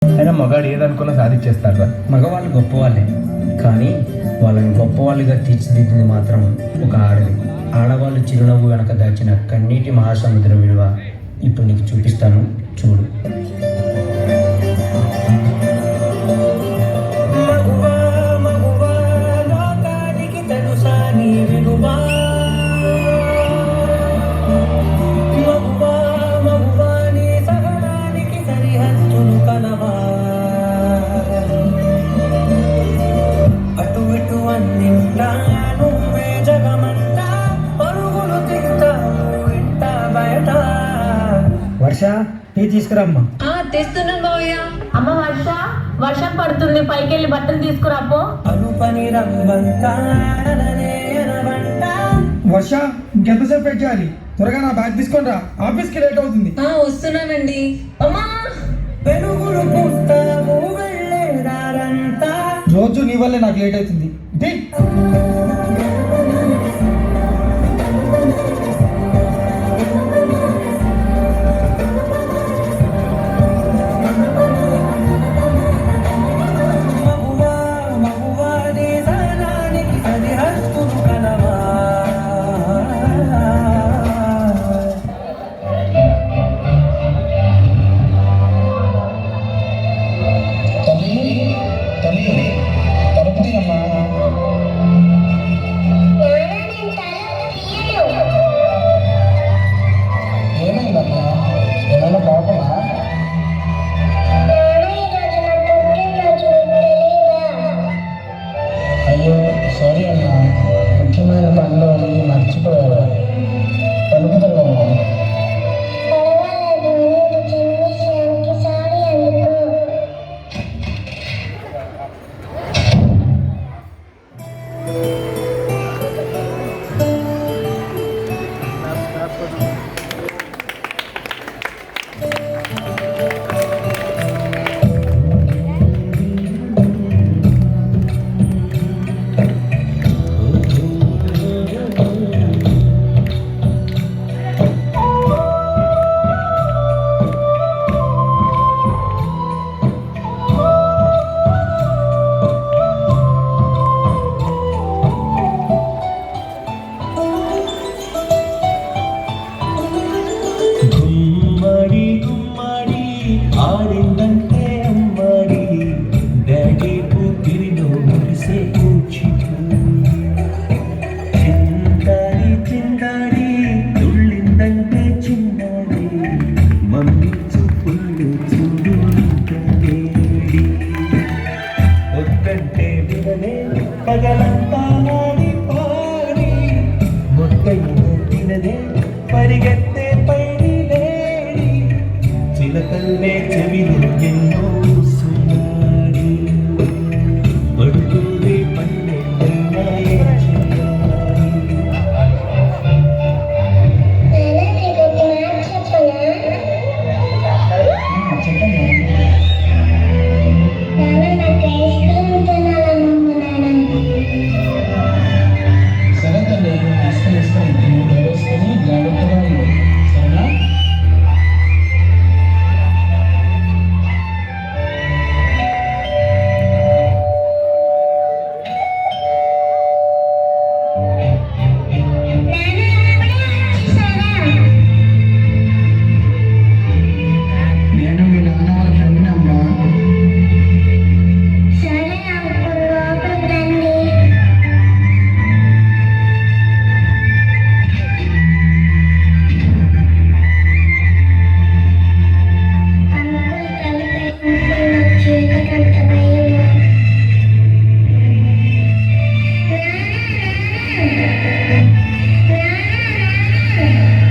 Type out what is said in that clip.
అయినా మగాడు ఏదనుకున్నా సాధించేస్తాడు. మగవాళ్ళు గొప్పవాళ్ళే, కానీ వాళ్ళని గొప్పవాళ్ళుగా తీర్చిదిద్దింది మాత్రం ఒక ఆడది. ఆడవాళ్ళు చిరునవ్వు వెనక దాచిన కన్నీటి మహాసముద్రం విలువ ఇప్పుడు నీకు చూపిస్తాను, చూడు. వర్ష, టీ తీసుకురమ్మా. తెస్తున్నాను మావయ్య. అమ్మ వర్ష, వర్షం పడుతుంది, పైకి వెళ్ళి బట్టలు తీసుకురాపో. వర్ష, ఇంకెంతసేపు వెయిట్ చేయాలి? త్వరగా నా బ్యాగ్ తీసుకొని రా, ఆఫీస్కి లేట్ అవుతుంది. వస్తున్నానండి. అమ్మా, రోజు నీ వల్లే నాకు లేట్ అవుతుంది.